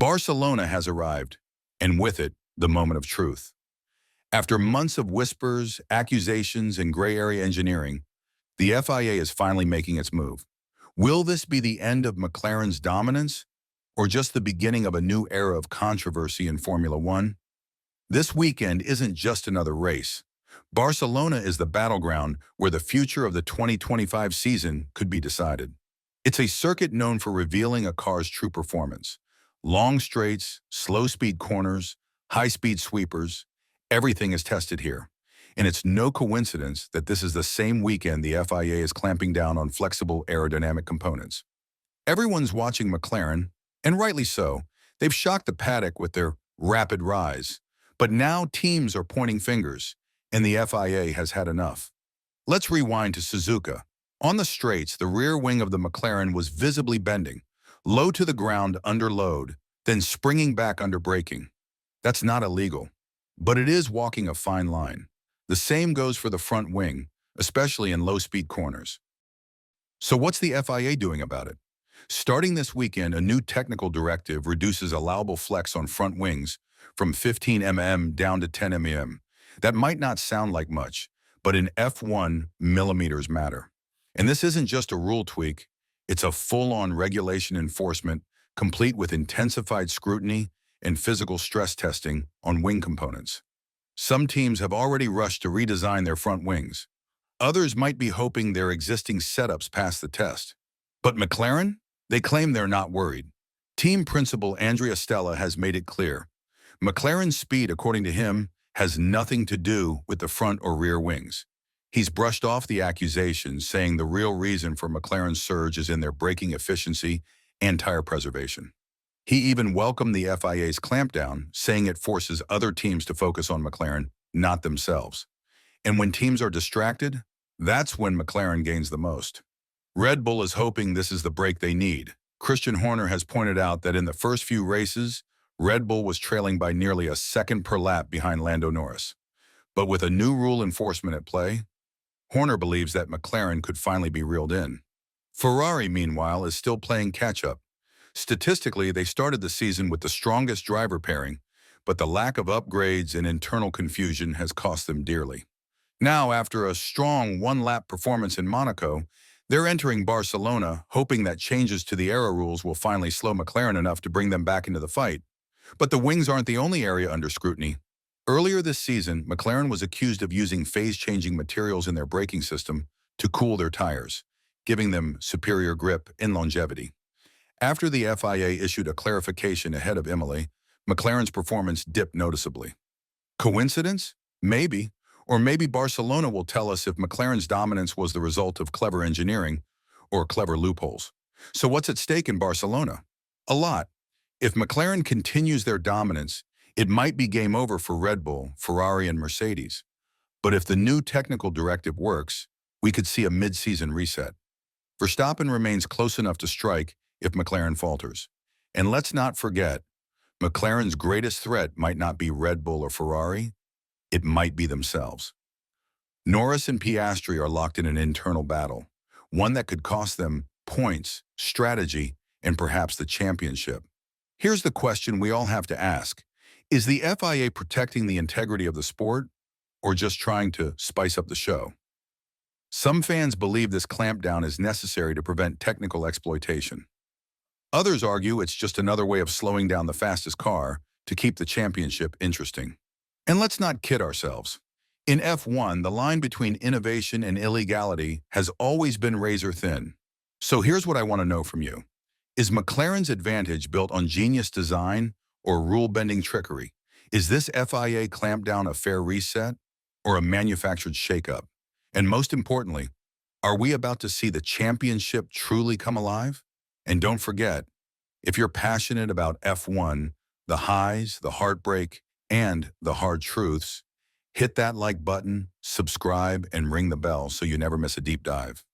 Barcelona has arrived, and with it, the moment of truth. After months of whispers, accusations, and gray area engineering, the FIA is finally making its move. Will this be the end of McLaren's dominance, or just the beginning of a new era of controversy in Formula One? This weekend isn't just another race. Barcelona is the battleground where the future of the 2025 season could be decided. It's a circuit known for revealing a car's true performance. Long straights, slow-speed corners, high-speed sweepers, everything is tested here. And it's no coincidence that this is the same weekend the FIA is clamping down on flexible aerodynamic components. Everyone's watching McLaren, and rightly so. They've shocked the paddock with their rapid rise. But now teams are pointing fingers, and the FIA has had enough. Let's rewind to Suzuka. On the straights, the rear wing of the McLaren was visibly bending, low to the ground under load, then springing back under braking. That's not illegal, but it is walking a fine line. The same goes for the front wing, especially in low-speed corners. So what's the FIA doing about it? Starting this weekend, a new technical directive reduces allowable flex on front wings from 15 mm down to 10 mm. That might not sound like much, but in F1, millimeters matter. And this isn't just a rule tweak, it's a full-on regulation enforcement, complete with intensified scrutiny and physical stress testing on wing components. Some teams have already rushed to redesign their front wings. Others might be hoping their existing setups pass the test. But McLaren? They claim they're not worried. Team principal Andrea Stella has made it clear. McLaren's speed, according to him, has nothing to do with the front or rear wings. He's brushed off the accusations, saying the real reason for McLaren's surge is in their braking efficiency and tire preservation. He even welcomed the FIA's clampdown, saying it forces other teams to focus on McLaren, not themselves. And when teams are distracted, that's when McLaren gains the most. Red Bull is hoping this is the break they need. Christian Horner has pointed out that in the first few races, Red Bull was trailing by nearly a second per lap behind Lando Norris. But with a new rule enforcement at play, Horner believes that McLaren could finally be reeled in. Ferrari, meanwhile, is still playing catch-up. Statistically, they started the season with the strongest driver pairing, but the lack of upgrades and internal confusion has cost them dearly. Now, after a strong one-lap performance in Monaco, they're entering Barcelona, hoping that changes to the aero rules will finally slow McLaren enough to bring them back into the fight. But the wings aren't the only area under scrutiny. Earlier this season, McLaren was accused of using phase-changing materials in their braking system to cool their tires, giving them superior grip and longevity. After the FIA issued a clarification ahead of Imola, McLaren's performance dipped noticeably. Coincidence? Maybe. Or maybe Barcelona will tell us if McLaren's dominance was the result of clever engineering or clever loopholes. So what's at stake in Barcelona? A lot. If McLaren continues their dominance, it might be game over for Red Bull, Ferrari, and Mercedes. But if the new technical directive works, we could see a mid-season reset. Verstappen remains close enough to strike if McLaren falters. And let's not forget, McLaren's greatest threat might not be Red Bull or Ferrari, it might be themselves. Norris and Piastri are locked in an internal battle, one that could cost them points, strategy, and perhaps the championship. Here's the question we all have to ask. Is the FIA protecting the integrity of the sport, or just trying to spice up the show? Some fans believe this clampdown is necessary to prevent technical exploitation. Others argue it's just another way of slowing down the fastest car to keep the championship interesting. And let's not kid ourselves. In F1, the line between innovation and illegality has always been razor thin. So here's what I want to know from you. Is McLaren's advantage built on genius design or rule-bending trickery? Is this FIA clampdown a fair reset or a manufactured shakeup? And most importantly, are we about to see the championship truly come alive? And don't forget, if you're passionate about F1, the highs, the heartbreak, and the hard truths, hit that like button, subscribe, and ring the bell so you never miss a deep dive.